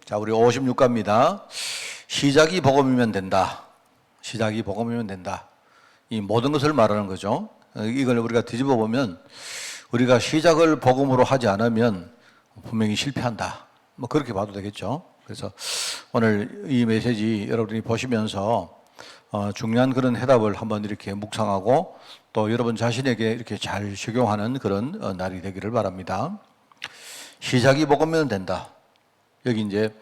자, 우리 56가입니다. 시작이 복음이면 된다. 시작이 복음이면 된다. 이 모든 것을 말하는 거죠. 이걸 우리가 뒤집어 보면 우리가 시작을 복음으로 하지 않으면 분명히 실패한다. 뭐 그렇게 봐도 되겠죠. 그래서 오늘 이 메시지 여러분이 보시면서 중요한 그런 해답을 한번 이렇게 묵상하고 또 여러분 자신에게 이렇게 잘 적용하는 그런 날이 되기를 바랍니다. 시작이 복음이면 된다. 여기 이제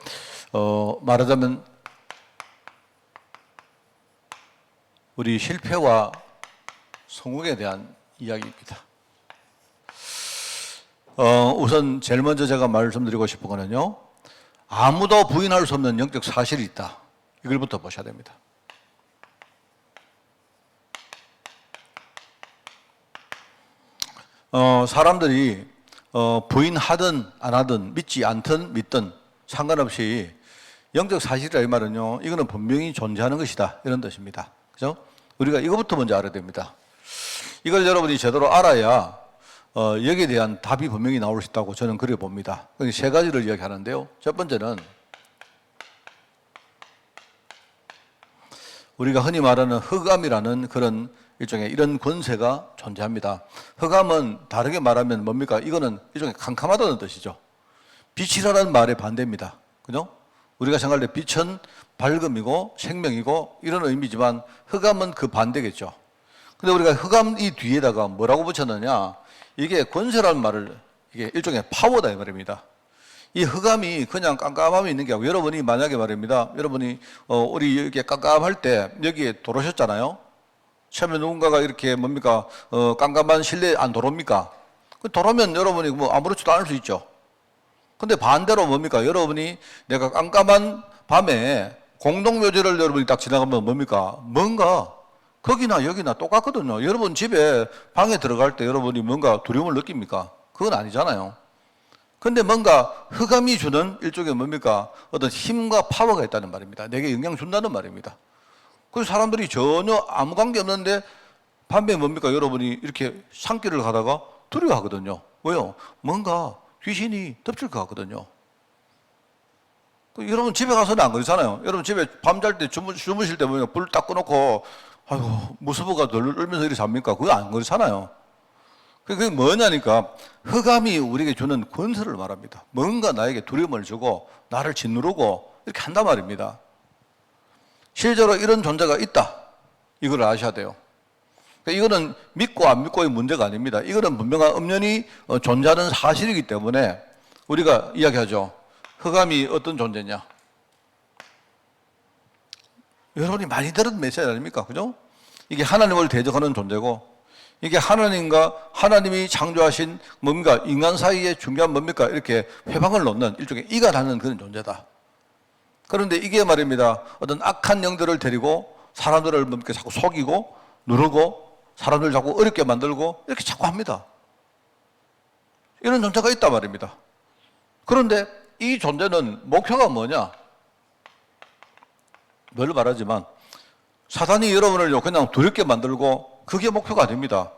말하자면 우리 실패와 성공에 대한 이야기입니다. 우선 제일 먼저 제가 말씀드리고 싶은 거는요, 아무도 부인할 수 없는 영적 사실이 있다. 이걸부터 보셔야 됩니다. 사람들이 부인하든 안 하든 믿지 않든 믿든 상관없이 영적 사실이라 이 말은요, 이거는 분명히 존재하는 것이다 이런 뜻입니다. 그죠? 우리가 이거부터 먼저 알아야 됩니다. 이걸 여러분이 제대로 알아야 여기에 대한 답이 분명히 나올 수 있다고 저는 그래 봅니다. 세 가지를 이야기하는데요. 첫 번째는 우리가 흔히 말하는 흑암이라는 그런 일종의 이런 권세가 존재합니다. 흑암은 다르게 말하면 뭡니까? 이거는 일종의 캄캄하다는 뜻이죠. 빛이라는 말의 반대입니다. 그죠? 우리가 생각할 때 빛은 밝음이고 생명이고 이런 의미지만 흑암은 그 반대겠죠. 근데 우리가 흑암 이 뒤에다가 뭐라고 붙였느냐? 이게 권세라는 말을, 이게 일종의 파워다 이 말입니다. 이 흑암이 그냥 깜깜함이 있는 게 아니고, 여러분이 만약에 말입니다. 여러분이 우리 이렇게 깜깜할 때 여기에 들어오셨잖아요. 처음에 누군가가 이렇게 뭡니까? 깜깜한 실내에 안 들어옵니까? 들어오면 여러분이 뭐 아무렇지도 않을 수 있죠. 근데 반대로 뭡니까? 여러분이 내가 깜깜한 밤에 공동묘지를 여러분이 딱 지나가면 뭡니까? 뭔가 거기나 여기나 똑같거든요. 여러분 집에 방에 들어갈 때 여러분이 뭔가 두려움을 느낍니까? 그건 아니잖아요. 근데 뭔가 흑암이 주는 일종의 뭡니까? 어떤 힘과 파워가 있다는 말입니다. 내게 영향 준다는 말입니다. 그래서 사람들이 전혀 아무 관계 없는데 밤에 뭡니까? 여러분이 이렇게 산길을 가다가 두려워하거든요. 왜요? 뭔가 귀신이 덮칠 것 같거든요. 여러분 집에 가서는 안 그러잖아요. 여러분 집에 밤잘 때 주무실 때 보면 불 딱 꺼놓고 아이고 무서워가 덜 떨면서 이렇게 잡니까? 그거 안 그렇잖아요. 그게 뭐냐니까 흑암이 우리에게 주는 권세를 말합니다. 뭔가 나에게 두려움을 주고 나를 짓누르고 이렇게 한단 말입니다. 실제로 이런 존재가 있다. 이걸 아셔야 돼요. 이거는 믿고 안 믿고의 문제가 아닙니다. 이거는 분명한 엄연히 존재하는 사실이기 때문에 우리가 이야기하죠. 흑암이 어떤 존재냐? 여러분이 많이 들은 메시지 아닙니까? 그죠? 이게 하나님을 대적하는 존재고, 이게 하나님이 창조하신 뭡니까? 인간 사이에 중요한 뭡니까? 이렇게 회방을 놓는 일종의 이가 나는 그런 존재다. 그런데 이게 말입니다. 어떤 악한 영들을 데리고 사람들을 뭡니까? 자꾸 속이고 누르고 사람들을 자꾸 어렵게 만들고 이렇게 자꾸 합니다. 이런 존재가 있단 말입니다. 그런데 이 존재는 목표가 뭐냐? 늘 말하지만 사단이 여러분을 그냥 두렵게 만들고 그게 목표가 아닙니다.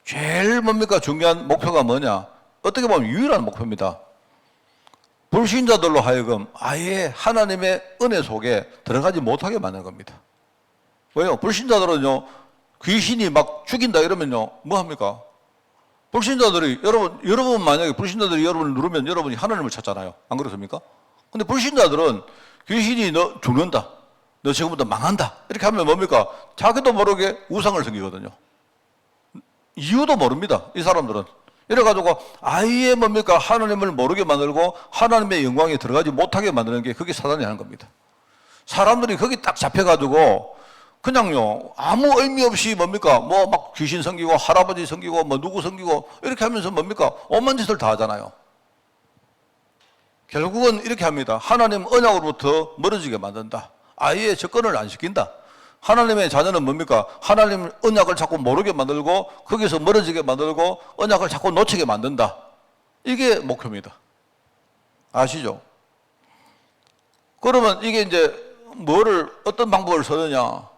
제일 뭡니까? 중요한 목표가 뭐냐? 어떻게 보면 유일한 목표입니다. 불신자들로 하여금 아예 하나님의 은혜 속에 들어가지 못하게 만드는 겁니다. 왜요? 불신자들은요, 귀신이 막 죽인다 이러면요, 뭐 합니까? 불신자들이, 여러분 만약에 불신자들이 여러분을 누르면 여러분이 하나님을 찾잖아요. 안 그렇습니까? 근데 불신자들은 귀신이 너 죽는다, 너 지금부터 망한다 이렇게 하면 뭡니까? 자기도 모르게 우상을 섬기거든요. 이유도 모릅니다. 이 사람들은. 이래가지고 아예 뭡니까? 하나님을 모르게 만들고 하나님의 영광에 들어가지 못하게 만드는 게 그게 사단이 하는 겁니다. 사람들이 거기 딱 잡혀가지고 그냥요, 아무 의미 없이 뭡니까? 뭐 막 귀신 섬기고 할아버지 섬기고 뭐 누구 섬기고 이렇게 하면서 뭡니까? 오만 짓을 다 하잖아요. 결국은 이렇게 합니다. 하나님 언약으로부터 멀어지게 만든다. 아예 접근을 안 시킨다. 하나님의 자녀는 뭡니까? 하나님 언약을 자꾸 모르게 만들고 거기서 멀어지게 만들고 언약을 자꾸 놓치게 만든다. 이게 목표입니다. 아시죠? 그러면 이게 이제 어떤 방법을 쓰느냐?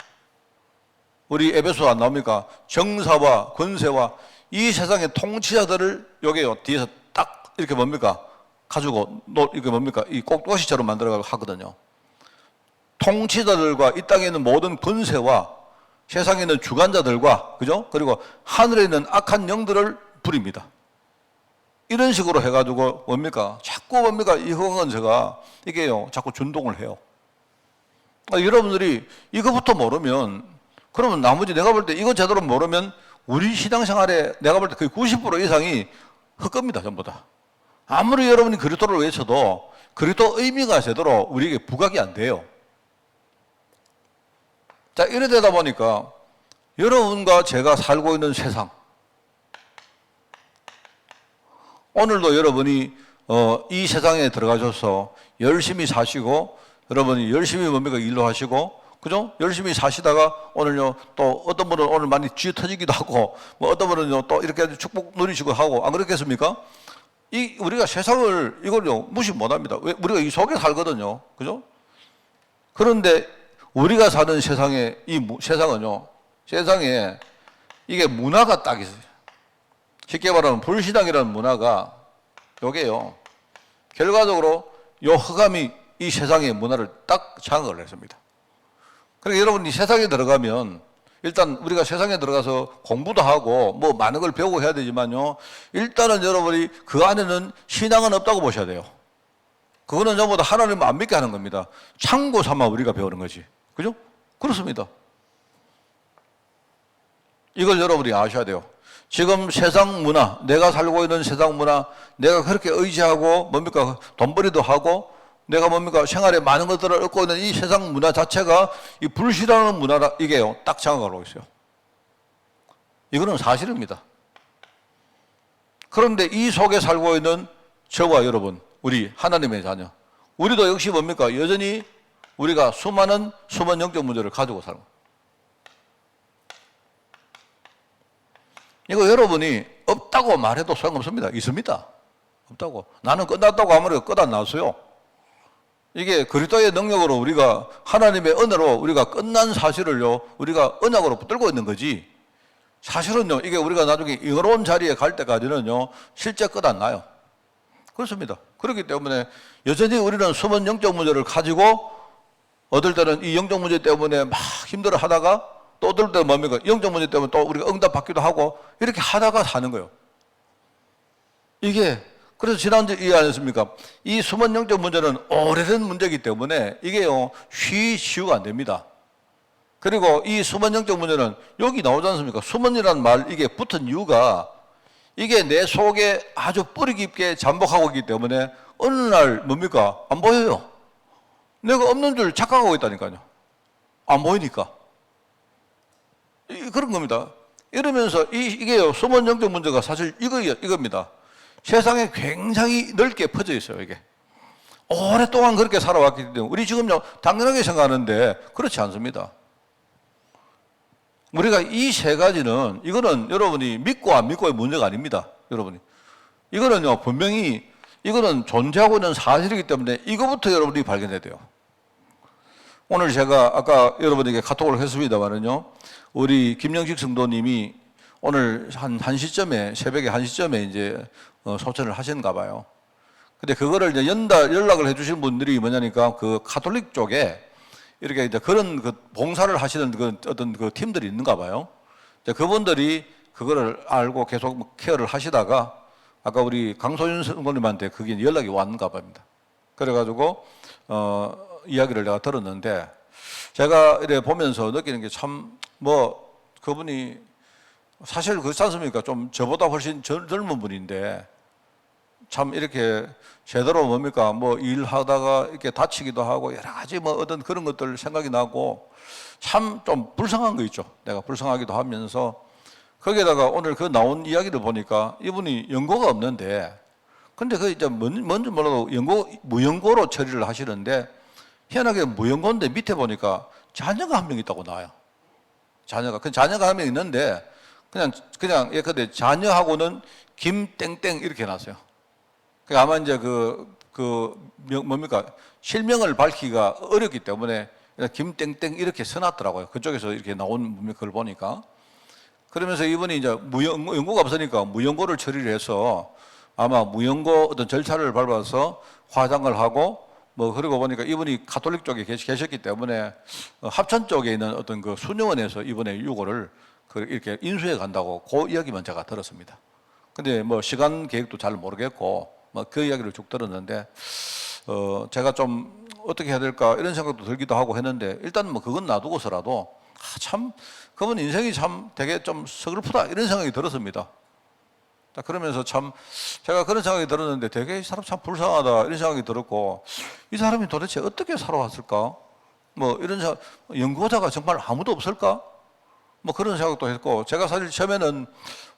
우리 에베소 안 나옵니까? 정사와 권세와 이 세상의 통치자들을 여기 뒤에서 딱 이렇게 뭡니까? 가지고 이게 뭡니까? 이 꼭두가시처럼 만들어 하거든요. 통치자들과 이 땅에 있는 모든 권세와 세상에 있는 주관자들과, 그죠? 그리고 하늘에 있는 악한 영들을 부립니다. 이런 식으로 해가지고 뭡니까? 자꾸 뭡니까? 이 허강건세가 이게요, 자꾸 준동을 해요. 여러분들이 이거부터 모르면, 그러면 나머지 내가 볼 때 이거 제대로 모르면 우리 신앙생활에 내가 볼 때 거의 90% 이상이 헛겁니다, 전부 다. 아무리 여러분이 그리스도를 외쳐도 그리스도 의미가 제대로 우리에게 부각이 안 돼요. 자, 이래 되다 보니까 여러분과 제가 살고 있는 세상, 오늘도 여러분이 이 세상에 들어가셔서 열심히 사시고, 여러분이 열심히 뭡니까? 일로 하시고, 그죠? 열심히 사시다가 오늘요, 또 어떤 분은 오늘 많이 쥐어 터지기도 하고, 뭐 어떤 분은요, 또 이렇게 축복 누리시고 하고, 안 그렇겠습니까? 우리가 세상을 이걸요, 무시 못 합니다. 왜? 우리가 이 속에 살거든요. 그죠? 그런데 우리가 사는 세상에, 세상은요, 세상에 이게 문화가 딱 있어요. 쉽게 말하면 불신앙이라는 문화가 요게요, 결과적으로 요 흑암이 이 세상의 문화를 딱 장악을 했습니다. 그러니까 여러분이 세상에 들어가면 일단 우리가 세상에 들어가서 공부도 하고 뭐 많은 걸 배우고 해야 되지만요, 일단은 여러분이 그 안에는 신앙은 없다고 보셔야 돼요. 그거는 전부 다 하나님을 안 믿게 하는 겁니다. 참고 삼아 우리가 배우는 거지. 그죠? 그렇습니다. 이걸 여러분이 아셔야 돼요. 지금 세상 문화, 내가 살고 있는 세상 문화, 내가 그렇게 의지하고 뭡니까? 돈벌이도 하고 내가 뭡니까? 생활에 많은 것들을 얻고 있는 이 세상 문화 자체가 이 불신하는 문화라, 이게요, 딱 장악하고 있어요. 이거는 사실입니다. 그런데 이 속에 살고 있는 저와 여러분, 우리 하나님의 자녀, 우리도 역시 뭡니까? 여전히 우리가 수많은 영적 문제를 가지고 살고. 이거 여러분이 없다고 말해도 소용없습니다. 있습니다. 없다고. 나는 끝났다고 아무리 끝 안 나왔어요. 이게 그리스도의 능력으로 우리가 하나님의 은혜로 우리가 끝난 사실을요, 우리가 언약으로 붙들고 있는 거지. 사실은요, 이게 우리가 나중에 영어로운 자리에 갈 때까지는요, 실제 끝 안 나요. 그렇습니다. 그렇기 때문에 여전히 우리는 숨은 영적 문제를 가지고 어떨 때는 이 영적 문제 때문에 막 힘들어 하다가 또 어떨 때는 뭡니까? 영적 문제 때문에 또 우리가 응답 받기도 하고 이렇게 하다가 사는 거예요. 이게 그래서 지난주에 이해 안 했습니까? 이 숨은 영적 문제는 오래된 문제이기 때문에 이게요, 쉬우가 안 됩니다. 그리고 이 숨은 영적 문제는 여기 나오지 않습니까? 숨은이라는 말, 이게 붙은 이유가 이게 내 속에 아주 뿌리 깊게 잠복하고 있기 때문에 어느 날 뭡니까? 안 보여요. 내가 없는 줄 착각하고 있다니까요. 안 보이니까. 그런 겁니다. 이러면서 이게요, 숨은 영적 문제가 사실 이겁니다. 세상에 굉장히 넓게 퍼져 있어요, 이게. 오랫동안 그렇게 살아왔기 때문에 우리 지금요, 당연하게 생각하는데 그렇지 않습니다. 우리가 이 세 가지는, 이거는 여러분이 믿고 안 믿고의 문제가 아닙니다. 여러분이. 이거는요, 분명히 이거는 존재하고 있는 사실이기 때문에 이거부터 여러분이 발견해야 돼요. 오늘 제가 아까 여러분에게 카톡을 했습니다만은요, 우리 김영식 성도님이 오늘 한 1시쯤에, 새벽에 1시쯤에 이제 소천을 하셨는가 봐요. 근데 그거를 이제 연락을 해주신 분들이 뭐냐니까 그 가톨릭 쪽에 이렇게 이제 그런 그 봉사를 하시는 그 어떤 그 팀들이 있는가 봐요. 이제 그분들이 그거를 알고 계속 케어를 하시다가 아까 우리 강소윤 성도님한테 그게 연락이 왔는가 봅니다. 그래가지고, 이야기를 내가 들었는데 제가 이래 보면서 느끼는 게 참 그분이 사실 그렇지 않습니까? 좀 저보다 훨씬 젊은 분인데 참 이렇게 제대로 뭡니까? 일하다가 이렇게 다치기도 하고 여러 가지 어떤 그런 것들 생각이 나고 참 좀 불쌍한 거 있죠. 내가 불쌍하기도 하면서 거기에다가 오늘 그 나온 이야기를 보니까 이분이 연고가 없는데 근데 그 이제 뭔지 몰라도 무연고로 처리를 하시는데 희한하게 무연고인데 밑에 보니까 자녀가 한 명 있다고 나와요. 자녀가 한 명 있는데 그냥 예컨대 자녀하고는 김땡땡 이렇게 해놨어요. 아마 이제 뭡니까? 실명을 밝히기가 어렵기 때문에 김땡땡 이렇게 써놨더라고요. 그쪽에서 이렇게 나온 걸 보니까. 그러면서 이분이 이제 연고가 없으니까 무연고를 처리를 해서 아마 무연고 어떤 절차를 밟아서 화장을 하고 뭐 그리고 보니까 이분이 가톨릭 쪽에 계셨기 때문에 합천 쪽에 있는 어떤 그 수녀원에서 이번에 유고를 이렇게 인수해 간다고 그 이야기만 제가 들었습니다. 근데 뭐 시간 계획도 잘 모르겠고 뭐 그 이야기를 쭉 들었는데 제가 좀 어떻게 해야 될까 이런 생각도 들기도 하고 했는데 일단 뭐 그건 놔두고서라도 참 그분 인생이 참 되게 좀 서글프다 이런 생각이 들었습니다. 그러면서 참 제가 그런 생각이 들었는데 되게 이 사람 참 불쌍하다 이런 생각이 들었고 이 사람이 도대체 어떻게 살아왔을까? 뭐 이런 생각, 연구자가 정말 아무도 없을까? 뭐 그런 생각도 했고 제가 사실 처음에는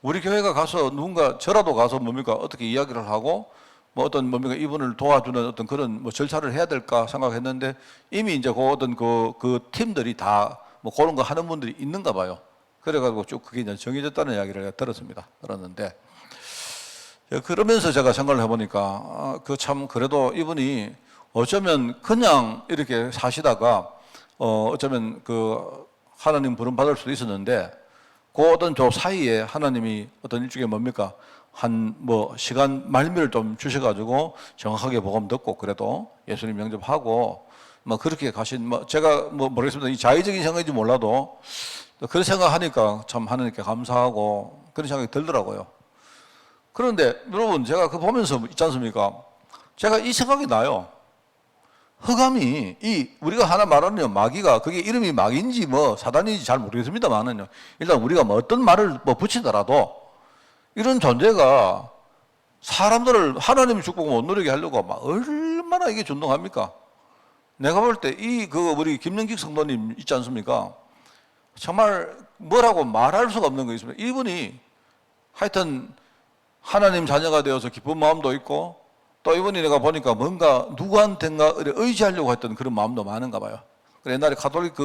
우리 교회가 가서 누군가 저라도 가서 뭡니까 어떻게 이야기를 하고 뭐 어떤 뭡니까 이분을 도와주는 어떤 그런 뭐 절차를 해야 될까 생각했는데 이미 이제 그 어떤 그 팀들이 다 뭐 그런 거 하는 분들이 있는가 봐요. 그래가지고 쭉 그게 이제 정해졌다는 이야기를 들었는데 그러면서 제가 생각을 해보니까 그 참 그래도 이분이 어쩌면 그냥 이렇게 사시다가 어쩌면 그 하나님 부름 받을 수도 있었는데 그 어떤 저 사이에 하나님이 어떤 일종의 뭡니까 한 뭐 시간 말미를 좀 주셔가지고 정확하게 복음 듣고 그래도 예수님 영접하고 뭐 그렇게 가신 뭐 제가 뭐 모르겠습니다. 이 자의적인 생각인지 몰라도 그런 생각하니까 참 하나님께 감사하고 그런 생각이 들더라고요. 그런데 여러분 제가 그 보면서 있지 않습니까? 제가 이 생각이 나요. 흑암이 이 우리가 하나 말하는 마귀가 그게 이름이 마귀인지 뭐 사단인지 잘 모르겠습니다만은요. 일단 우리가 뭐 어떤 말을 뭐 붙이더라도 이런 존재가 사람들을 하나님의 축복을 못 누리게 하려고 막 얼마나 이게 존동합니까? 내가 볼 때 우리 김영식 성도님 있지 않습니까? 정말 뭐라고 말할 수가 없는 거 있습니다. 이분이 하여튼 하나님 자녀가 되어서 기쁜 마음도 있고 또 이분이 내가 보니까 뭔가 누구한테인가 의지하려고 했던 그런 마음도 많은가 봐요. 옛날에 가톨릭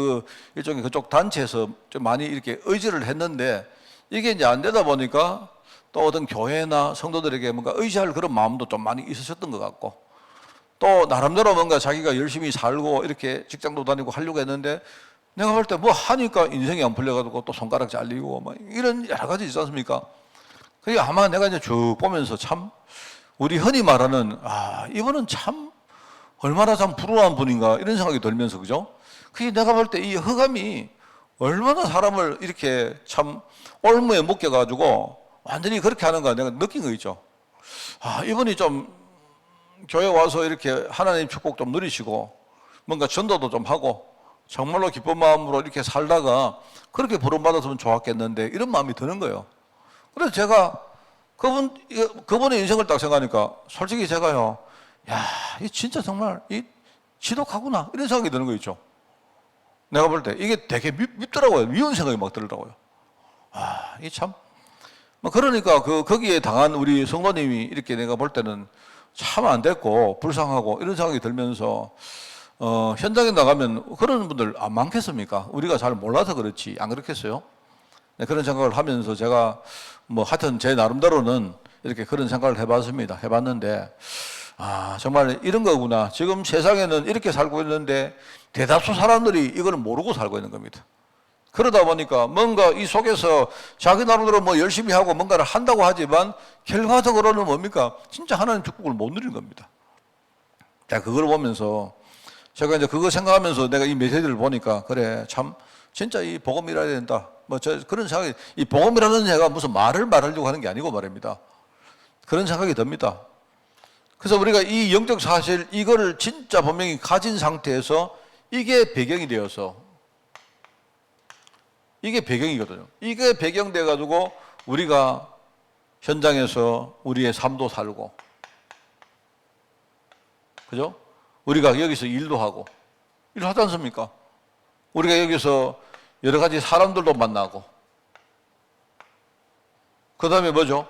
일종의 그쪽 단체에서 좀 많이 이렇게 의지를 했는데 이게 이제 안 되다 보니까 또 어떤 교회나 성도들에게 뭔가 의지할 그런 마음도 좀 많이 있으셨던 것 같고 또 나름대로 뭔가 자기가 열심히 살고 이렇게 직장도 다니고 하려고 했는데 내가 볼 때 뭐 하니까 인생이 안 풀려가지고 또 손가락 잘리고 뭐 이런 여러 가지 있지 않습니까? 그게 아마 내가 이제 쭉 보면서 참 우리 흔히 말하는 이분은 참 얼마나 참 불우한 분인가 이런 생각이 들면서 그죠? 그게 내가 볼 때 이 흑암이 얼마나 사람을 이렇게 참 올무에 묶여가지고 완전히 그렇게 하는가 내가 느낀 거 있죠. 이분이 좀 교회 와서 이렇게 하나님 축복 좀 누리시고 뭔가 전도도 좀 하고 정말로 기쁜 마음으로 이렇게 살다가 그렇게 부름받았으면 좋았겠는데 이런 마음이 드는 거예요. 그래서 제가 그분의 인생을 딱 생각하니까 솔직히 제가요, 이 진짜 정말 이 지독하구나 이런 생각이 드는 거 있죠. 내가 볼 때 이게 되게 밉더라고요. 미운 생각이 막 들더라고요. 이 참. 그러니까 거기에 당한 우리 성도님이 이렇게 내가 볼 때는 참 안 됐고 불쌍하고 이런 생각이 들면서 현장에 나가면 그런 분들 안 많겠습니까? 우리가 잘 몰라서 그렇지 안 그렇겠어요? 네, 그런 생각을 하면서 제가 뭐 하여튼 제 나름대로는 이렇게 그런 생각을 해봤는데 정말 이런 거구나. 지금 세상에는 이렇게 살고 있는데 대다수 사람들이 이걸 모르고 살고 있는 겁니다. 그러다 보니까 뭔가 이 속에서 자기 나름대로 뭐 열심히 하고 뭔가를 한다고 하지만 결과적으로는 뭡니까? 진짜 하나님 축복을 못 누리는 겁니다. 자, 그걸 보면서 제가 이제 그거 생각하면서 내가 이 메시지를 보니까 그래, 참 진짜 이 복음이라야 된다. 그런 생각이, 이 복음이라는 제가 무슨 말을 말하려고 하는 게 아니고 말입니다. 그런 생각이 듭니다. 그래서 우리가 이 영적 사실, 이거를 진짜 분명히 가진 상태에서 이게 배경이 되어서 이게 배경이거든요. 이게 배경돼가지고 우리가 현장에서 우리의 삶도 살고, 그죠? 우리가 여기서 일도 하고, 일하지 않습니까? 우리가 여기서 여러 가지 사람들도 만나고, 그 다음에 뭐죠?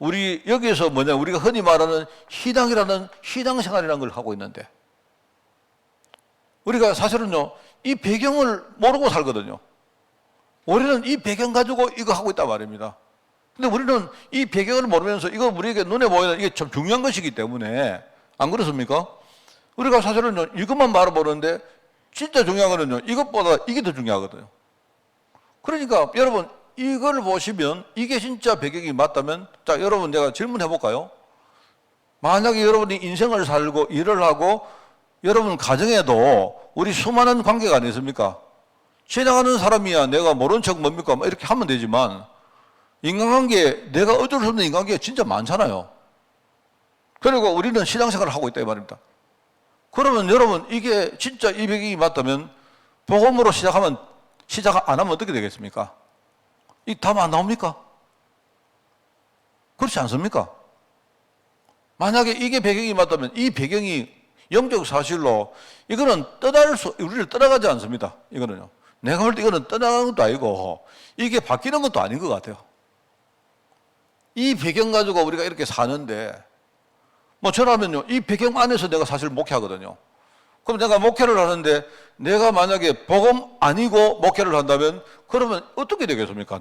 우리 여기에서 우리가 흔히 말하는 신앙이라는 신앙 생활이라는 걸 하고 있는데, 우리가 사실은요, 이 배경을 모르고 살거든요. 우리는 이 배경 가지고 이거 하고 있단 말입니다. 근데 우리는 이 배경을 모르면서 이거 우리에게 눈에 보이는 이게 참 중요한 것이기 때문에 안 그렇습니까? 우리가 사실은요, 이것만 말해보는데 진짜 중요한 거는요, 이것보다 이게 더 중요하거든요. 그러니까 여러분, 이걸 보시면 이게 진짜 배경이 맞다면 자, 여러분 내가 질문해 볼까요? 만약에 여러분이 인생을 살고 일을 하고 여러분 가정에도 우리 수많은 관계가 아니십니까? 지나가는 사람이야 내가 모른 척 뭡니까? 이렇게 하면 되지만 인간관계, 내가 어쩔 수 없는 인간관계가 진짜 많잖아요. 그리고 우리는 신앙생활을 하고 있다 이 말입니다. 그러면 여러분 이게 진짜 이 배경이 맞다면 복음으로 시작 안 하면 어떻게 되겠습니까? 이 답 안 나옵니까? 그렇지 않습니까? 만약에 이게 배경이 맞다면 이 배경이 영적 사실로 이거는 우리를 떠나가지 않습니다. 이거는요. 내가 볼 때 이거는 떠나가는 것도 아니고 이게 바뀌는 것도 아닌 것 같아요. 이 배경 가지고 우리가 이렇게 사는데 뭐 저라면요. 이 배경 안에서 내가 사실 목회하거든요. 그럼 내가 목회를 하는데 내가 만약에 복음 아니고 목회를 한다면 그러면 어떻게 되겠습니까?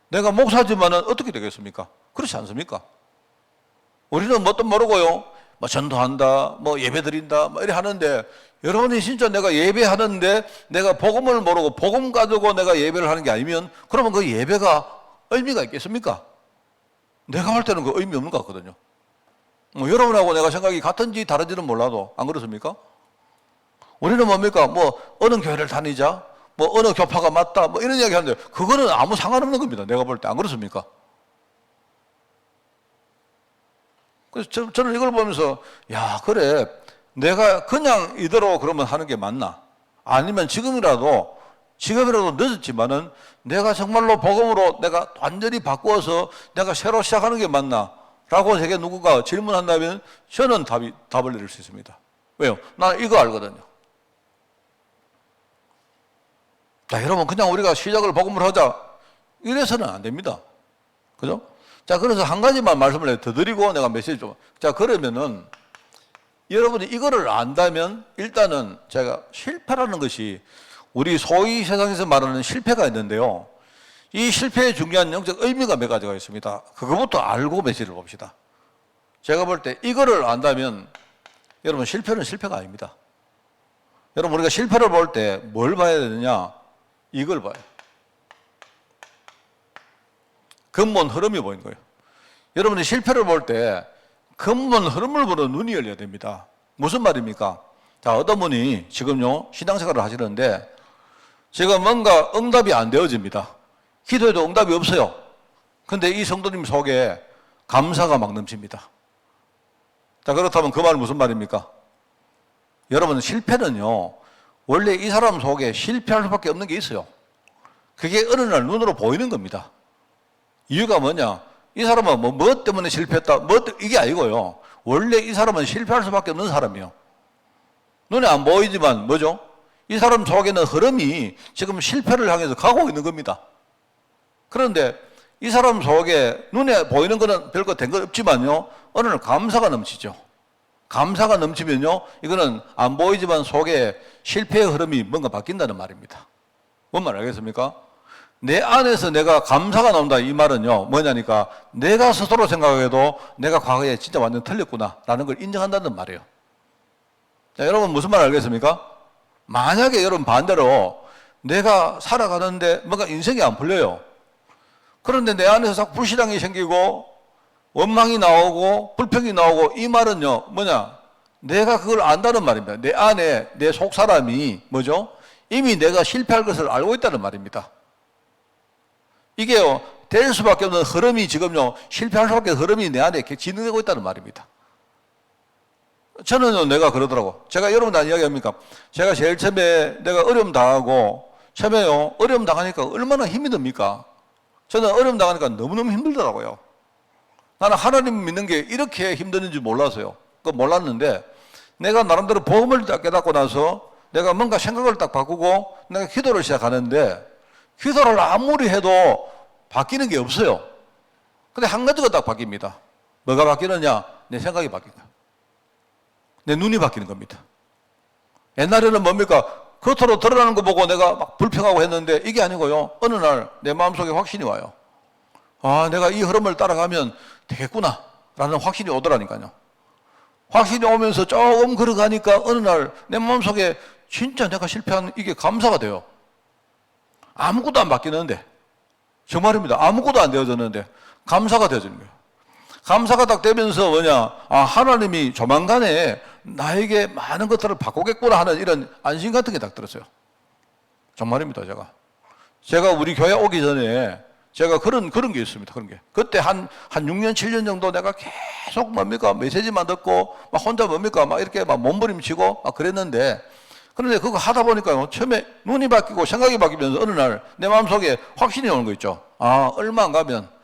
내가 목사지만은 어떻게 되겠습니까? 그렇지 않습니까? 우리는 뭣도 모르고요. 뭐 전도한다, 뭐 예배 드린다, 뭐 이래 하는데 여러분이 진짜 내가 예배하는데 내가 복음을 모르고 복음 가지고 내가 예배를 하는 게 아니면 그러면 그 예배가 의미가 있겠습니까? 내가 할 때는 그 의미 없는 것 같거든요. 뭐 여러분하고 내가 생각이 같은지 다른지는 몰라도 안 그렇습니까? 우리는 뭡니까? 뭐 어느 교회를 다니자, 뭐 어느 교파가 맞다, 뭐 이런 이야기 하는데 그거는 아무 상관없는 겁니다. 내가 볼 때 안 그렇습니까? 그래서 저는 이걸 보면서 야 그래 내가 그냥 이대로 그러면 하는 게 맞나? 아니면 지금이라도 늦었지만은 내가 정말로 복음으로 내가 완전히 바꾸어서 내가 새로 시작하는 게 맞나? 라고 제게 누군가 질문한다면 저는 답을 내릴 수 있습니다. 왜요? 난 이거 알거든요. 자, 여러분 그냥 우리가 시작을 복음으로 하자 이래서는 안 됩니다. 그죠? 자, 그래서 한 가지만 말씀을 더 드리고 내가 메시지 좀. 자, 그러면은 여러분이 이거를 안다면 일단은 제가 실패라는 것이 우리 소위 세상에서 말하는 실패가 있는데요. 이 실패의 중요한 영적 의미가 몇 가지가 있습니다. 그거부터 알고 메시지를 봅시다. 제가 볼 때 이거를 안다면 여러분 실패는 실패가 아닙니다. 여러분 우리가 실패를 볼 때 뭘 봐야 되느냐? 이걸 봐요. 근본 흐름이 보이는 거예요. 여러분이 실패를 볼 때 근본 흐름을 보는 눈이 열려야 됩니다. 무슨 말입니까? 자, 어떤 분이 지금요 신앙생활을 하시는데 지금 뭔가 응답이 안 되어집니다. 기도해도 응답이 없어요. 근데 이 성도님 속에 감사가 막 넘칩니다. 자, 그렇다면 그 말은 무슨 말입니까? 여러분 실패는요 원래 이 사람 속에 실패할 수밖에 없는 게 있어요. 그게 어느 날 눈으로 보이는 겁니다. 이유가 뭐냐? 이 사람은 뭐 때문에 실패했다 이게 아니고요. 원래 이 사람은 실패할 수밖에 없는 사람이에요. 눈에 안 보이지만 뭐죠? 이 사람 속에는 흐름이 지금 실패를 향해서 가고 있는 겁니다. 그런데 이 사람 속에 눈에 보이는 거는 별거 된 거 없지만요 어느 날 감사가 넘치죠. 감사가 넘치면요 이거는 안 보이지만 속에 실패의 흐름이 뭔가 바뀐다는 말입니다. 뭔 말 알겠습니까? 내 안에서 내가 감사가 나온다 이 말은요 뭐냐니까 내가 스스로 생각해도 내가 과거에 진짜 완전 틀렸구나 라는 걸 인정한다는 말이에요. 자, 여러분 무슨 말 알겠습니까? 만약에 여러분 반대로 내가 살아가는데 뭔가 인생이 안 풀려요. 그런데 내 안에서 자꾸 불신앙이 생기고 원망이 나오고 불평이 나오고 이 말은요 뭐냐 내가 그걸 안다는 말입니다. 내 안에 내 속 사람이 뭐죠? 이미 내가 실패할 것을 알고 있다는 말입니다. 이게요 될 수밖에 없는 흐름이 지금요 실패할 수밖에 없는 흐름이 내 안에 진행되고 있다는 말입니다. 저는요 내가 그러더라고. 제가 여러분한테 이야기합니까? 제가 제일 처음에 내가 어려움 당하고 처음에요 어려움 당하니까 얼마나 힘이 듭니까? 저는 어려움 당하니까 너무너무 힘들더라고요. 나는 하나님 믿는 게 이렇게 힘드는지 몰라서요. 그 몰랐는데 내가 나름대로 복음을 딱 깨닫고 나서 내가 뭔가 생각을 딱 바꾸고 내가 기도를 시작하는데 기도를 아무리 해도 바뀌는 게 없어요. 근데 한 가지가 딱 바뀝니다. 뭐가 바뀌느냐? 내 생각이 바뀐 거야. 내 눈이 바뀌는 겁니다. 옛날에는 뭡니까? 겉으로 드러나는 거 보고 내가 막 불평하고 했는데 이게 아니고요. 어느 날 내 마음속에 확신이 와요. 아, 내가 이 흐름을 따라가면 되겠구나 라는 확신이 오더라니까요. 확신이 오면서 조금 걸어가니까 어느 날 내 마음속에 진짜 내가 실패한 이게 감사가 돼요. 아무것도 안 바뀌는데 정말입니다. 아무것도 안 되어졌는데 감사가 되어지는 거예요. 감사가 딱 되면서 뭐냐, 아, 하나님이 조만간에 나에게 많은 것들을 바꾸겠구나 하는 이런 안심 같은 게 딱 들었어요. 정말입니다, 제가 우리 교회 오기 전에 제가 그런 게 있습니다. 그런 게. 그때 한 6년, 7년 정도 내가 계속 뭡니까? 메시지만 듣고, 막 혼자 뭡니까? 막 이렇게 막 몸부림치고 막 그랬는데, 그런데 그거 하다 보니까요, 처음에 눈이 바뀌고 생각이 바뀌면서 어느 날 내 마음속에 확신이 오는 거 있죠. 아, 얼마 안 가면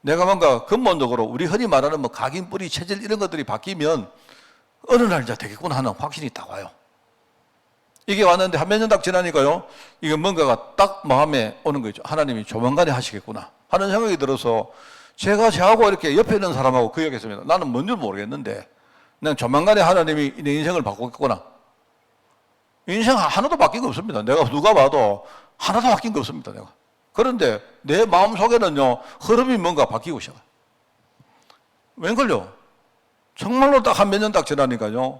내가 뭔가 근본적으로 우리 흔히 말하는 뭐 각인, 뿌리, 체질 이런 것들이 바뀌면 어느 날 이제 되겠구나 하는 확신이 딱 와요. 이게 왔는데 한 몇 년 딱 지나니까요, 이게 뭔가가 딱 마음에 오는 거죠. 하나님이 조만간에 하시겠구나 하는 생각이 들어서 제가 저하고 이렇게 옆에 있는 사람하고 그 얘기했습니다. 나는 뭔지 모르겠는데 그냥 조만간에 하나님이 내 인생을 바꾸겠구나. 인생 하나도 바뀐 거 없습니다. 내가 누가 봐도 하나도 바뀐 거 없습니다. 내가. 그런데 내 마음속에는요, 흐름이 뭔가 바뀌고 시작해요. 웬걸요? 정말로 딱 한 몇 년 딱 지나니까요,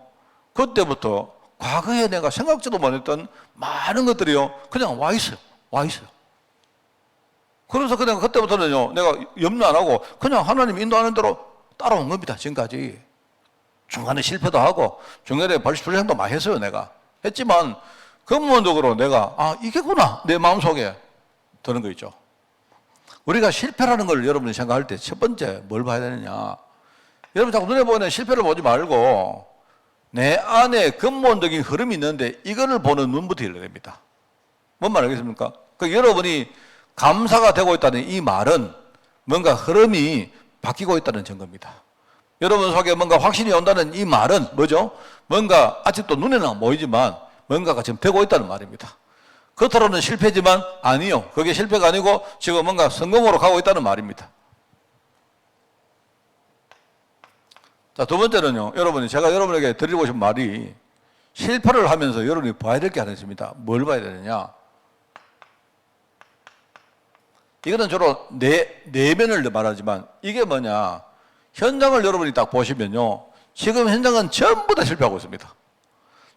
그때부터 과거에 내가 생각지도 못했던 많은 것들이요, 그냥 와 있어요. 그래서 그냥 그때부터는요, 내가 염려 안 하고 그냥 하나님 인도하는 대로 따라온 겁니다. 지금까지. 중간에 실패도 하고, 중간에 불행도 많이 했어요, 내가. 했지만, 근본적으로 내가, 아, 이게구나. 내 마음속에 드는 거 있죠. 우리가 실패라는 걸 여러분이 생각할 때 첫 번째 뭘 봐야 되느냐. 여러분 자꾸 눈에 보이는 실패를 보지 말고, 내 안에 근본적인 흐름이 있는데 이거를 보는 눈부터 열려야 됩니다. 뭔 말 알겠습니까? 그 여러분이 감사가 되고 있다는 이 말은 뭔가 흐름이 바뀌고 있다는 증거입니다. 여러분 속에 뭔가 확신이 온다는 이 말은 뭐죠? 뭔가 아직도 눈에는 안 보이지만 뭔가가 지금 되고 있다는 말입니다. 겉으로는 실패지만 아니요. 그게 실패가 아니고 지금 뭔가 성공으로 가고 있다는 말입니다. 자, 두 번째는요, 제가 여러분에게 드리고 싶은 말이 실패를 하면서 여러분이 봐야 될 게 하나 있습니다. 뭘 봐야 되느냐? 이거는 주로 내면을 말하지만 이게 뭐냐? 현장을 여러분이 딱 보시면요, 지금 현장은 전부 다 실패하고 있습니다.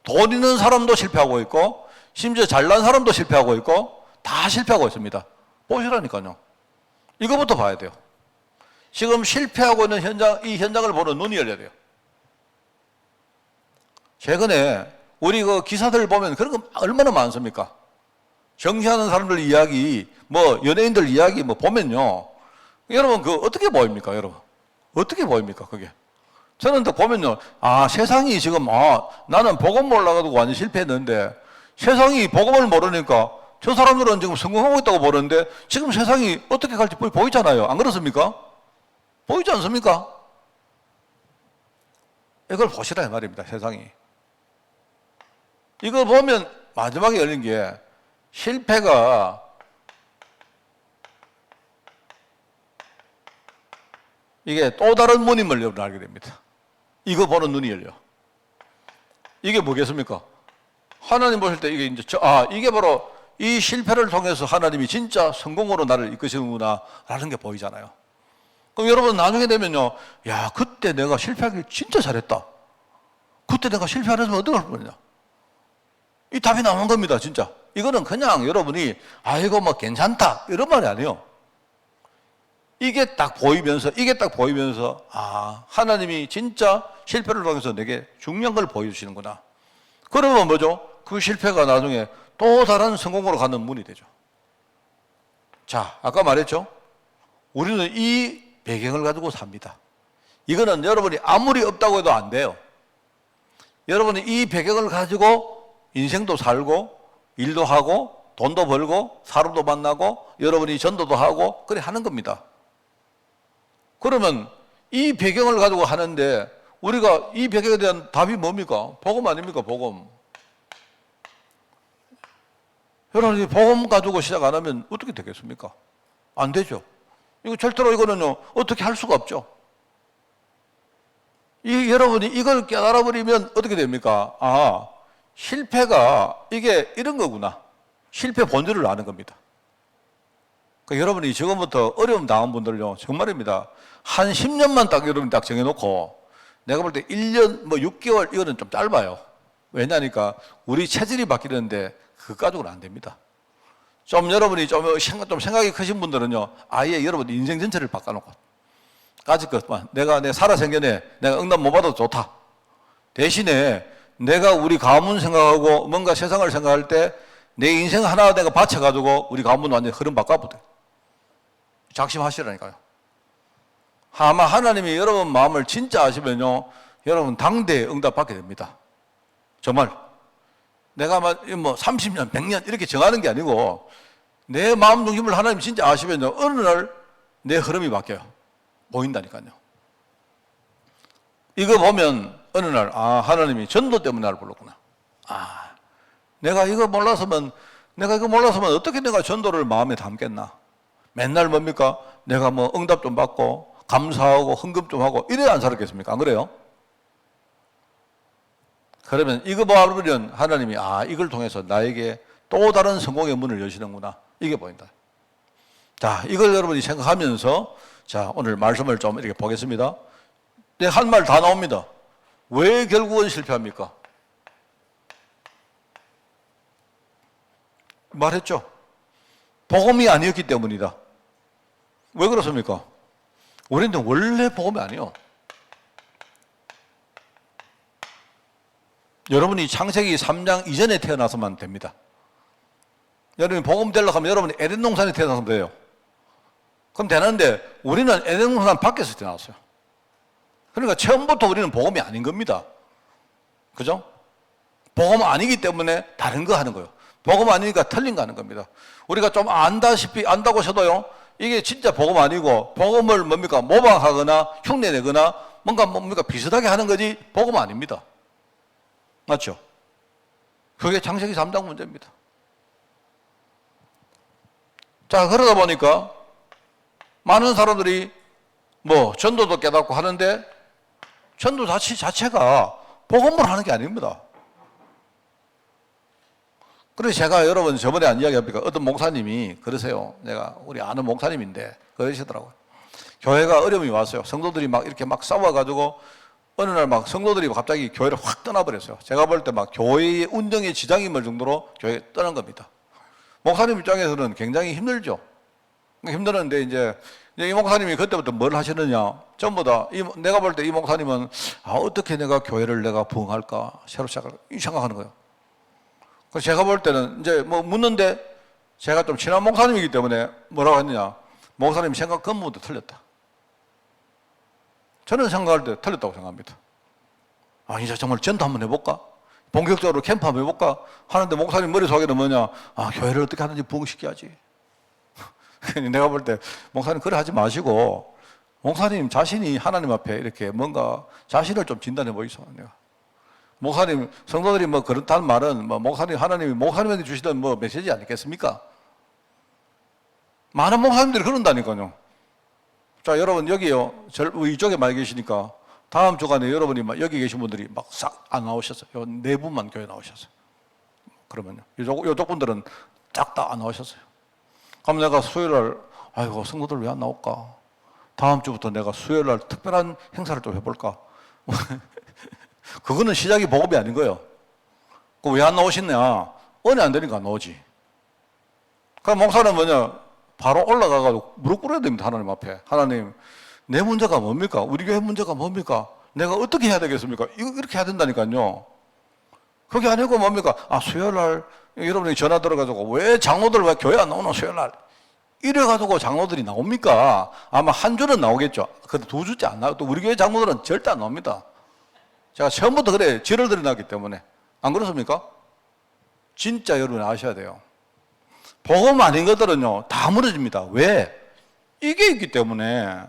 돈 있는 사람도 실패하고 있고, 심지어 잘난 사람도 실패하고 있고, 다 실패하고 있습니다. 보시라니까요. 이거부터 봐야 돼요. 지금 실패하고 있는 이 현장을 보는 눈이 열려야 돼요. 최근에 우리 그 기사들 보면 그런 거 얼마나 많습니까? 정치하는 사람들 이야기, 뭐 연예인들 이야기 뭐 보면요, 여러분 그 어떻게 보입니까, 여러분? 어떻게 보입니까, 그게? 저는 또 보면요, 아, 세상이 지금, 아, 나는 복음 몰라가지고 완전 실패했는데 세상이 복음을 모르니까 저 사람들은 지금 성공하고 있다고 보는데 지금 세상이 어떻게 갈지 보이잖아요. 안 그렇습니까? 보이지 않습니까? 이걸 보시라 이 말입니다, 세상이. 이거 보면 마지막에 열린 게 실패가 이게 또 다른 문임을 여러분 알게 됩니다. 이거 보는 눈이 열려. 이게 뭐겠습니까? 하나님 보실 때 이게 이제 이게 바로 이 실패를 통해서 하나님이 진짜 성공으로 나를 이끄시는구나 라는 게 보이잖아요. 그럼 여러분 나중에 되면요, 야, 그때 내가 실패하길 진짜 잘했다. 그때 내가 실패 안 했으면 어떡할 뻔했냐. 이 답이 나온 겁니다, 진짜. 이거는 그냥 여러분이 이거 뭐 괜찮다 이런 말이 아니에요. 이게 딱 보이면서 하나님이 진짜 실패를 통해서 내게 중요한 걸 보여주시는구나. 그러면 뭐죠? 그 실패가 나중에 또 다른 성공으로 가는 문이 되죠. 자, 아까 말했죠? 우리는 이 배경을 가지고 삽니다. 이거는 여러분이 아무리 없다고 해도 안 돼요. 여러분이 이 배경을 가지고 인생도 살고 일도 하고 돈도 벌고 사람도 만나고 여러분이 전도도 하고 그래 하는 겁니다. 그러면 이 배경을 가지고 하는데 우리가 이 배경에 대한 답이 뭡니까? 복음 아닙니까? 복음. 여러분이 복음 가지고 시작 안 하면 어떻게 되겠습니까? 안 되죠. 이거 절대로 이거는요, 어떻게 할 수가 없죠. 여러분이 이걸 깨달아 버리면 어떻게 됩니까? 실패가 이게 이런 거구나. 실패 본질을 아는 겁니다. 그러니까 여러분이 지금부터 어려움 당한 분들요, 정말입니다. 한 10년만 딱 여러분이 딱 정해놓고, 내가 볼 때 1년, 뭐 6개월, 이거는 좀 짧아요. 왜냐니까, 우리 체질이 바뀌는데, 그거 가지고는 안 됩니다. 여러분이 좀 생각이 크신 분들은요, 아예 여러분 인생 전체를 바꿔놓고, 까짓 것만. 내가 살아생전에 내가 응답 못 받아도 좋다. 대신에 내가 우리 가문 생각하고 뭔가 세상을 생각할 때 내 인생 하나 내가 바쳐가지고 우리 가문 완전히 흐름 바꿔보대. 작심하시라니까요. 아마 하나님이 여러분 마음을 진짜 아시면요, 여러분 당대에 응답 받게 됩니다. 정말. 내가 뭐 30년, 100년 이렇게 정하는 게 아니고 내 마음 중심을 하나님 진짜 아시면요, 어느 날 내 흐름이 바뀌어요. 보인다니까요. 이거 보면 어느 날, 아, 하나님이 전도 때문에 나를 불렀구나. 아, 내가 이거 몰라서면 어떻게 내가 전도를 마음에 담겠나. 맨날 뭡니까? 내가 뭐 응답 좀 받고 감사하고 헌금 좀 하고 이래야 안 살았겠습니까? 안 그래요? 그러면 이거 보면 하나님이 이걸 통해서 나에게 또 다른 성공의 문을 여시는구나. 이게 보인다. 자, 이걸 여러분이 생각하면서 자, 오늘 말씀을 좀 이렇게 보겠습니다. 네, 한 말 다 나옵니다. 왜 결국은 실패합니까? 말했죠. 복음이 아니었기 때문이다. 왜 그렇습니까? 우리는 원래 복음이 아니에요. 여러분이 창세기 3장 이전에 태어나서만 됩니다. 여러분이 복음 되려고 하면 여러분이 에덴 동산에 태어나서 돼요. 그럼 되는데 우리는 에덴 동산 밖에서 태어났어요. 그러니까 처음부터 우리는 복음이 아닌 겁니다. 그죠? 복음 아니기 때문에 다른 거 하는 거예요. 복음 아니니까 틀린 거 하는 겁니다. 우리가 좀 안다고 해도요, 이게 진짜 복음 아니고 복음을 뭡니까? 모방하거나 흉내내거나 뭡니까? 비슷하게 하는 거지 복음 아닙니다. 맞죠? 그게 창세기 3장 문제입니다. 자, 그러다 보니까 많은 사람들이 뭐 전도도 깨닫고 하는데 전도 자체가 복음을 하는 게 아닙니다. 그래서 제가 여러분 저번에 안 이야기합니까? 어떤 목사님이 그러세요. 우리 아는 목사님인데 그러시더라고요. 교회가 어려움이 왔어요. 성도들이 막 이렇게 막 싸워가지고 어느 날 막 성도들이 갑자기 교회를 확 떠나버렸어요. 제가 볼 때 막 교회의 운영에 지장이 있을 정도로 교회 떠난 겁니다. 목사님 입장에서는 굉장히 힘들죠. 힘들었는데 이제 이 목사님이 그때부터 뭘 하시느냐. 전부 다 내가 볼 때 이 목사님은 어떻게 내가 교회를 내가 부흥할까 새로 시작할까 이 생각하는 거예요. 그래서 제가 볼 때는 이제 뭐 묻는데 제가 좀 친한 목사님이기 때문에 뭐라고 했느냐. 목사님 생각 근본부터 틀렸다. 저는 생각할 때 틀렸다고 생각합니다. 이제 정말 전도 한번 해볼까? 본격적으로 캠프 한번 해볼까? 하는데 목사님 머릿속에는 뭐냐. 교회를 어떻게 하는지 부흥시켜야지. 내가 볼 때 목사님 그래 하지 마시고 목사님 자신이 하나님 앞에 이렇게 뭔가 자신을 좀 진단해 보이소. 내가. 목사님, 성도들이 뭐 그렇다는 말은 뭐 목사님, 하나님이 목사님에게 주시던 뭐 메시지 아니겠습니까? 많은 목사님들이 그런다니까요. 자, 여러분 여기요. 이쪽에 많이 계시니까 다음 주간에 여러분이 막 여기 계신 분들이 막 싹 안 나오셨어요. 요 네 분만 교회 나오셨어요. 그러면요. 요쪽 분들은 쫙 다 안 나오셨어요. 그럼 내가 수요일날 아이고 성도들 왜 안 나올까? 다음 주부터 내가 수요일날 특별한 행사를 좀 해볼까? 그거는 시작이 복음이 아닌 거예요. 왜 안 나오시냐? 은혜 안 되니까 안 나오지. 그럼 목사는 뭐냐? 바로 올라가가지고 무릎 꿇어야 됩니다. 하나님 앞에. 하나님, 내 문제가 뭡니까? 우리 교회 문제가 뭡니까? 내가 어떻게 해야 되겠습니까? 이렇게 해야 된다니까요. 그게 아니고 뭡니까? 수요일날 여러분이 전화 들어가지고 왜 장로들 왜 교회 안 나오나 수요일날? 이래가지고 장로들이 나옵니까? 아마 한 주는 나오겠죠. 근데 두 주째 안 나오고 또 우리 교회 장로들은 절대 안 나옵니다. 제가 처음부터 그래 지를 들여놨기 때문에. 안 그렇습니까? 진짜 여러분 아셔야 돼요. 복음 아닌 것들은요 다 무너집니다. 왜? 이게 있기 때문에.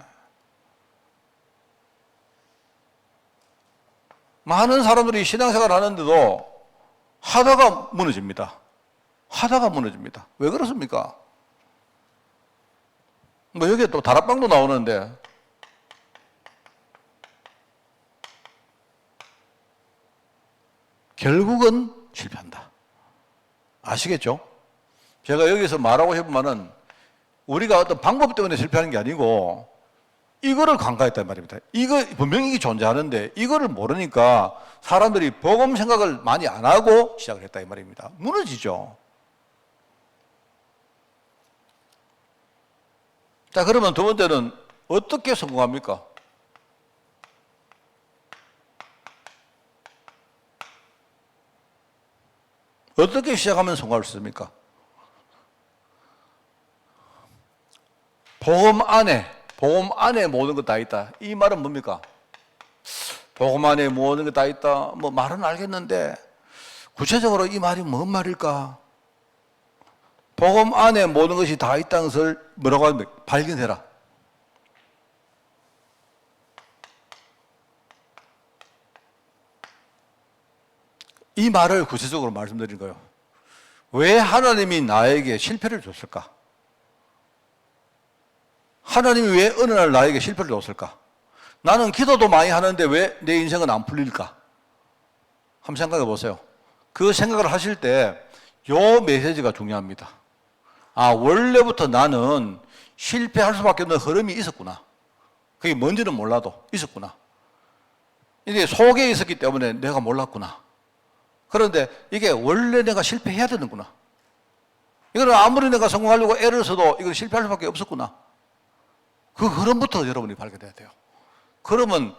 많은 사람들이 신앙생활 하는데도 하다가 무너집니다. 하다가 무너집니다. 왜 그렇습니까? 뭐 여기에 또 다락방도 나오는데 결국은 실패한다. 아시겠죠? 제가 여기서 말하고 싶은 말은 우리가 어떤 방법 때문에 실패하는 게 아니고 이거를 간과했단 말입니다. 이거 분명히 존재하는데 이거를 모르니까 사람들이 복음 생각을 많이 안 하고 시작을 했다 이 말입니다. 무너지죠. 자, 그러면 두 번째는 어떻게 성공합니까? 어떻게 시작하면 성공할 수 있습니까? 복음 안에 모든 것 다 있다. 이 말은 뭡니까? 복음 안에 모든 것 다 있다. 뭐 말은 알겠는데 구체적으로 이 말이 뭔 말일까? 복음 안에 모든 것이 다 있다는 것을 뭐라고 하면 발견해라. 이 말을 구체적으로 말씀드린 거예요. 왜 하나님이 나에게 실패를 줬을까? 하나님이 왜 어느 날 나에게 실패를 줬을까? 나는 기도도 많이 하는데 왜 내 인생은 안 풀릴까? 한번 생각해 보세요. 그 생각을 하실 때 요 메시지가 중요합니다. 아, 원래부터 나는 실패할 수밖에 없는 흐름이 있었구나. 그게 뭔지는 몰라도 있었구나. 이게 속에 있었기 때문에 내가 몰랐구나. 그런데 이게 원래 내가 실패해야 되는구나. 이거는 아무리 내가 성공하려고 애를 써도 이건 실패할 수밖에 없었구나. 그 흐름부터 여러분이 발견해야 돼요. 그러면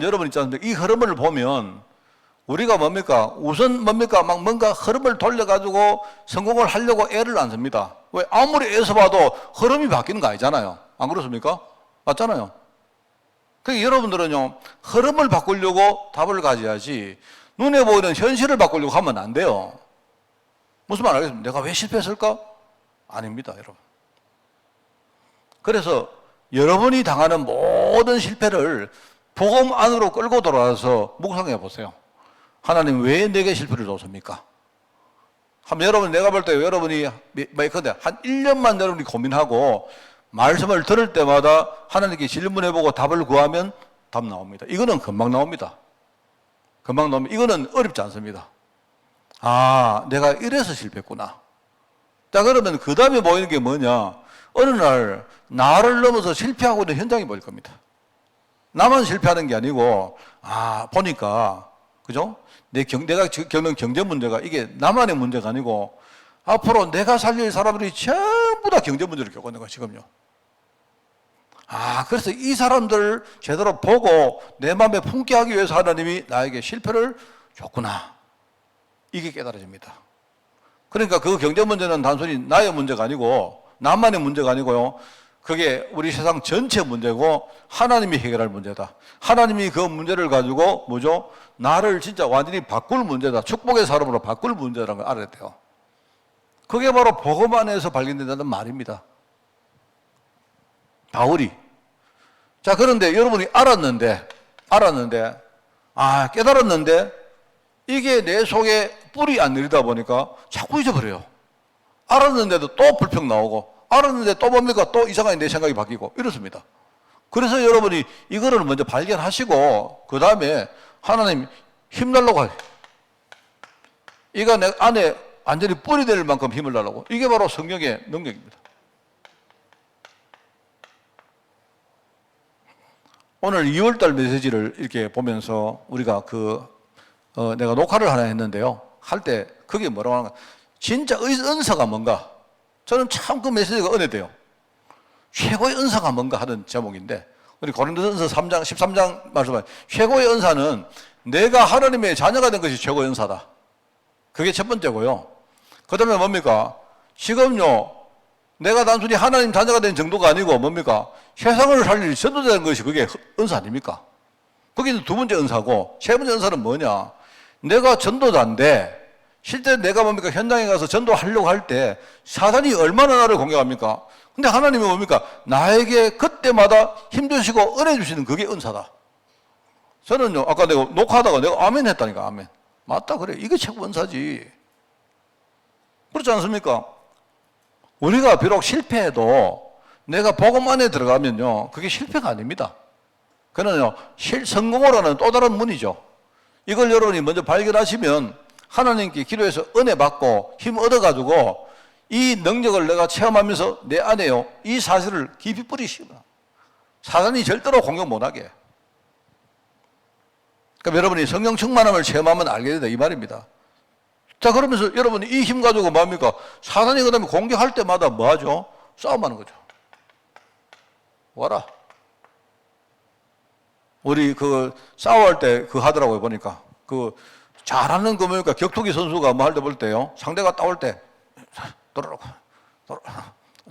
여러분 있지 않습니까? 이 흐름을 보면 우리가 뭡니까? 우선 뭡니까? 막 뭔가 흐름을 돌려가지고 성공을 하려고 애를 안 씁니다. 왜? 아무리 애써 봐도 흐름이 바뀌는 거 아니잖아요. 안 그렇습니까? 맞잖아요. 그러니까 여러분들은요, 흐름을 바꾸려고 답을 가져야지 눈에 보이는 현실을 바꾸려고 하면 안 돼요. 무슨 말 알겠습니까? 내가 왜 실패했을까? 아닙니다, 여러분. 그래서 여러분이 당하는 모든 실패를 복음 안으로 끌고 돌아와서 묵상해 보세요. 하나님 왜 내게 실패를 줬습니까? 한번 여러분, 내가 볼 때 여러분이 한 1년만 여러분이 고민하고 말씀을 들을 때마다 하나님께 질문해보고 답을 구하면 답 나옵니다. 이거는 금방 나옵니다. 금방 나옵니다. 이거는 어렵지 않습니다. 아, 내가 이래서 실패했구나. 자, 그러면 그 다음에 보이는 게 뭐냐? 어느 날 나를 넘어서 실패하고 있는 현장이 보일 겁니다. 나만 실패하는 게 아니고, 아, 보니까, 그죠? 내가 겪는 경제 문제가 이게 나만의 문제가 아니고, 앞으로 내가 살릴 사람들이 전부 다 경제 문제를 겪고 있는 거야, 지금요. 아, 그래서 이 사람들 제대로 보고 내 마음에 품게 하기 위해서 하나님이 나에게 실패를 줬구나. 이게 깨달아집니다. 그러니까 그 경제 문제는 단순히 나의 문제가 아니고, 나만의 문제가 아니고요. 그게 우리 세상 전체 문제고 하나님이 해결할 문제다. 하나님이 그 문제를 가지고 뭐죠? 나를 진짜 완전히 바꿀 문제다. 축복의 사람으로 바꿀 문제라는 걸 알아야 돼요. 그게 바로 복음 안에서 발견된다는 말입니다. 바울이. 자, 그런데 여러분이 알았는데, 깨달았는데, 이게 내 속에 뿌리 안 내리다 보니까 자꾸 잊어버려요. 알았는데도 또 불평 나오고, 알았는데 또 뭡니까? 또 이상하게 내 생각이 바뀌고, 이렇습니다. 그래서 여러분이 이거를 먼저 발견하시고, 그 다음에 하나님 힘달라고 하요. 이가 내 안에 완전히 뿌리 될 만큼 힘을 달라고. 이게 바로 성령의 능력입니다. 오늘 2월달 메시지를 이렇게 보면서 우리가 내가 녹화를 하나 했는데요. 할 때 그게 뭐라고 하는가? 진짜 은사가 뭔가? 저는 참 그 메시지가 은혜돼요. 최고의 은사가 뭔가 하는 제목인데, 우리 고린도전서 3장, 13장 말씀하신 최고의 은사는 내가 하나님의 자녀가 된 것이 최고의 은사다. 그게 첫 번째고요. 그 다음에 뭡니까? 지금요, 내가 단순히 하나님 자녀가 된 정도가 아니고 뭡니까? 세상을 살릴 전도자된 것이 그게 은사 아닙니까? 그게 두 번째 은사고, 세 번째 은사는 뭐냐? 내가 전도자인데, 실제 내가 뭡니까? 현장에 가서 전도하려고 할 때 사단이 얼마나 나를 공격합니까? 근데 하나님이 뭡니까? 나에게 그때마다 힘주시고 은혜 주시는 그게 은사다. 저는요, 아까 내가 녹화하다가 내가 아멘 했다니까, 아멘. 맞다, 그래. 이게 최고 은사지. 그렇지 않습니까? 우리가 비록 실패해도 내가 복음 안에 들어가면요, 그게 실패가 아닙니다. 그거는요, 성공을 하는 또 다른 문이죠. 이걸 여러분이 먼저 발견하시면 하나님께 기도해서 은혜 받고 힘 얻어가지고 이 능력을 내가 체험하면서 내 안에요, 이 사실을 깊이 뿌리시구나. 사단이 절대로 공격 못하게. 그러니까 여러분이 성령 충만함을 체험하면 알게 된다, 이 말입니다. 자, 그러면서 여러분이 이 힘 가지고 뭡니까? 사단이 그 다음에 공격할 때마다 뭐 하죠? 싸움하는 거죠. 와라. 우리 싸워할 때 하더라고요, 보니까. 잘하는 거 보니까 격투기 선수가 뭐 할 때 볼 때요. 상대가 따올 때,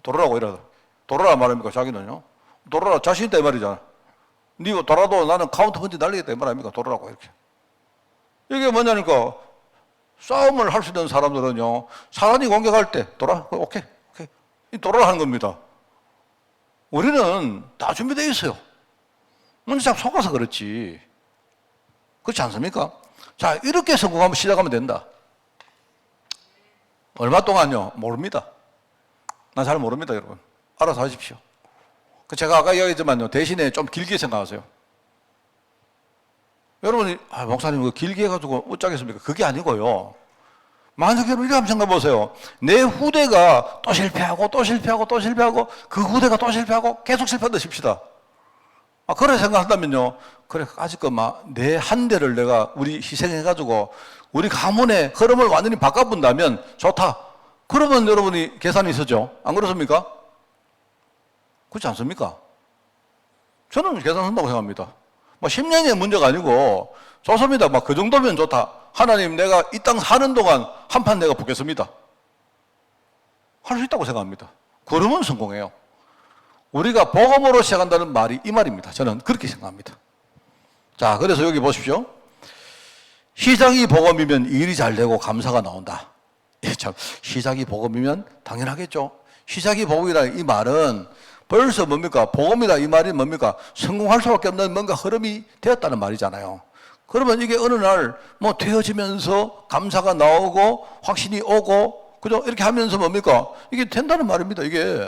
돌아라고 이러더라. 돌아라 말합니까, 자기는요? 돌아라, 자신 있다 이 말이잖아. 니가 돌아도 나는 카운터 펀치 날리겠다 이 말합니까, 돌아라고 이렇게. 이게 뭐냐니까, 싸움을 할 수 있는 사람들은요, 사람이 공격할 때, 오케이. 돌아라 하는 겁니다. 우리는 다 준비되어 있어요. 먼저 참 속아서 그렇지. 그렇지 않습니까? 자, 이렇게 성공하면 시작하면 된다. 얼마 동안요? 모릅니다. 난 잘 모릅니다, 여러분. 알아서 하십시오. 제가 아까 이야기했지만요, 대신에 좀 길게 생각하세요. 여러분이, 목사님, 길게 해가지고 어쩌겠습니까? 그게 아니고요. 만약 여러분 이렇게 한번 생각해 보세요. 내 후대가 또 실패하고, 그 후대가 또 실패하고, 계속 실패한다 칩시다. 그래 생각한다면요. 그래, 아직껏 내 한 대를 우리 희생해가지고, 우리 가문의 흐름을 완전히 바꿔본다면 좋다. 그러면 여러분이 계산이 있었죠. 안 그렇습니까? 그렇지 않습니까? 저는 계산한다고 생각합니다. 10년의 문제가 아니고, 좋습니다. 그 정도면 좋다. 하나님, 내가 이 땅 사는 동안 한 판 내가 붙겠습니다. 할 수 있다고 생각합니다. 그러면 성공해요. 우리가 복음으로 시작한다는 말이 이 말입니다. 저는 그렇게 생각합니다. 자, 그래서 여기 보십시오. 시작이 복음이면 일이 잘 되고 감사가 나온다. 참, 시작이 복음이면 당연하겠죠. 시작이 복음이라는 이 말은 벌써 뭡니까? 복음이다 이 말이 뭡니까? 성공할 수밖에 없는 뭔가 흐름이 되었다는 말이잖아요. 그러면 이게 어느 날 되어지면서 감사가 나오고 확신이 오고 그죠? 이렇게 하면서 뭡니까? 이게 된다는 말입니다. 이게.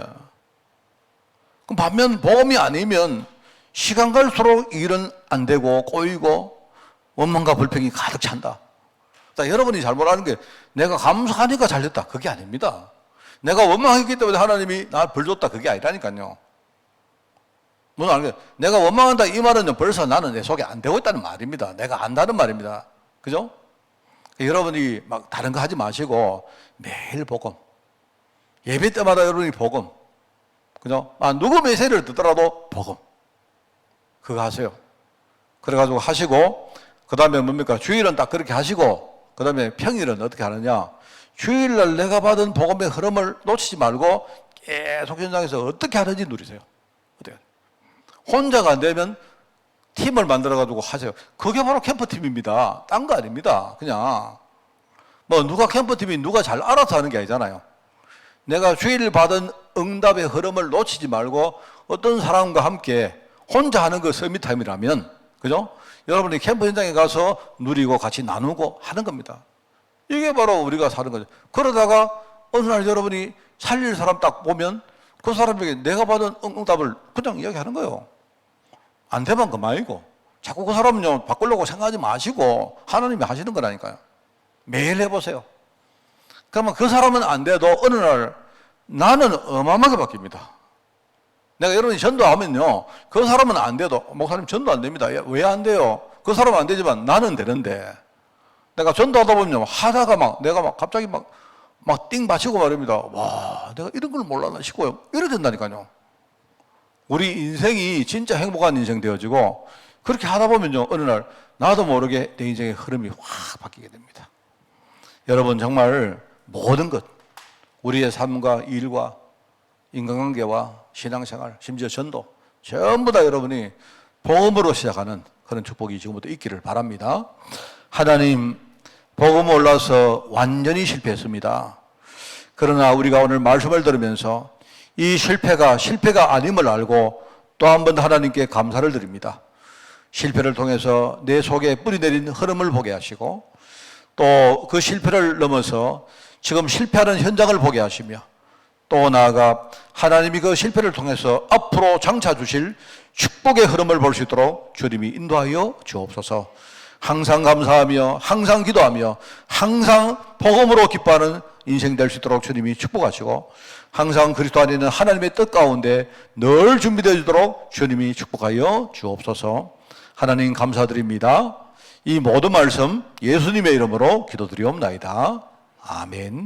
그럼 반면 복음이 아니면 시간 갈수록 일은 안 되고 꼬이고 원망과 불평이 가득 찬다. 자, 여러분이 잘못하는 게 내가 감사하니까 잘 됐다. 그게 아닙니다. 내가 원망했기 때문에 하나님이 나 벌 줬다. 그게 아니라니까요. 무슨 아는 게 내가 원망한다 이 말은 벌써 나는 내 속에 안 되고 있다는 말입니다. 내가 안다는 말입니다. 그죠? 여러분이 다른 거 하지 마시고 매일 복음. 예배 때마다 여러분이 복음. 그죠? 누구 메시지를 듣더라도 복음. 그거 하세요. 그래가지고 하시고, 그 다음에 뭡니까? 주일은 딱 그렇게 하시고, 그 다음에 평일은 어떻게 하느냐? 주일날 내가 받은 복음의 흐름을 놓치지 말고 계속 현장에서 어떻게 하는지 누리세요. 어떻게? 혼자가 안 되면 팀을 만들어가지고 하세요. 그게 바로 캠프팀입니다. 딴 거 아닙니다. 그냥. 누가 캠프팀이 누가 잘 알아서 하는 게 아니잖아요. 내가 주일 받은 응답의 흐름을 놓치지 말고 어떤 사람과 함께 혼자 하는 그 서밋타임이라면, 그죠? 여러분이 캠프 현장에 가서 누리고 같이 나누고 하는 겁니다. 이게 바로 우리가 사는 거죠. 그러다가 어느 날 여러분이 살릴 사람 딱 보면 그 사람에게 내가 받은 응답을 그냥 이야기하는 거예요. 안 되면 그만이고. 자꾸 그 사람은요, 바꾸려고 생각하지 마시고 하나님이 하시는 거라니까요. 매일 해보세요. 그러면 그 사람은 안 돼도 어느 날 나는 어마어마하게 바뀝니다. 내가 여러분이 전도하면요, 그 사람은 안 돼도, 목사님 전도 안 됩니다. 왜 안 돼요? 그 사람은 안 되지만 나는 되는데, 내가 전도하다 보면 하다가 내가 갑자기 띵 맞히고 말입니다. 와, 내가 이런 걸 몰랐나 싶고요. 이래 된다니까요. 우리 인생이 진짜 행복한 인생 되어지고, 그렇게 하다 보면요, 어느 날 나도 모르게 내 인생의 흐름이 확 바뀌게 됩니다. 여러분, 정말 모든 것, 우리의 삶과 일과 인간관계와 신앙생활, 심지어 전도, 전부 다 여러분이 복음으로 시작하는 그런 축복이 지금부터 있기를 바랍니다. 하나님, 복음 올라서 완전히 실패했습니다. 그러나 우리가 오늘 말씀을 들으면서 이 실패가 아님을 알고 또 한 번 하나님께 감사를 드립니다. 실패를 통해서 내 속에 뿌리내린 흐름을 보게 하시고 또 그 실패를 넘어서 지금 실패하는 현장을 보게 하시며 또 나아가 하나님이 그 실패를 통해서 앞으로 장차 주실 축복의 흐름을 볼 수 있도록 주님이 인도하여 주옵소서. 항상 감사하며 항상 기도하며 항상 복음으로 기뻐하는 인생 될 수 있도록 주님이 축복하시고 항상 그리스도 안에 있는 하나님의 뜻 가운데 늘 준비되어 있도록 주님이 축복하여 주옵소서. 하나님 감사드립니다. 이 모든 말씀 예수님의 이름으로 기도드리옵나이다. 아멘.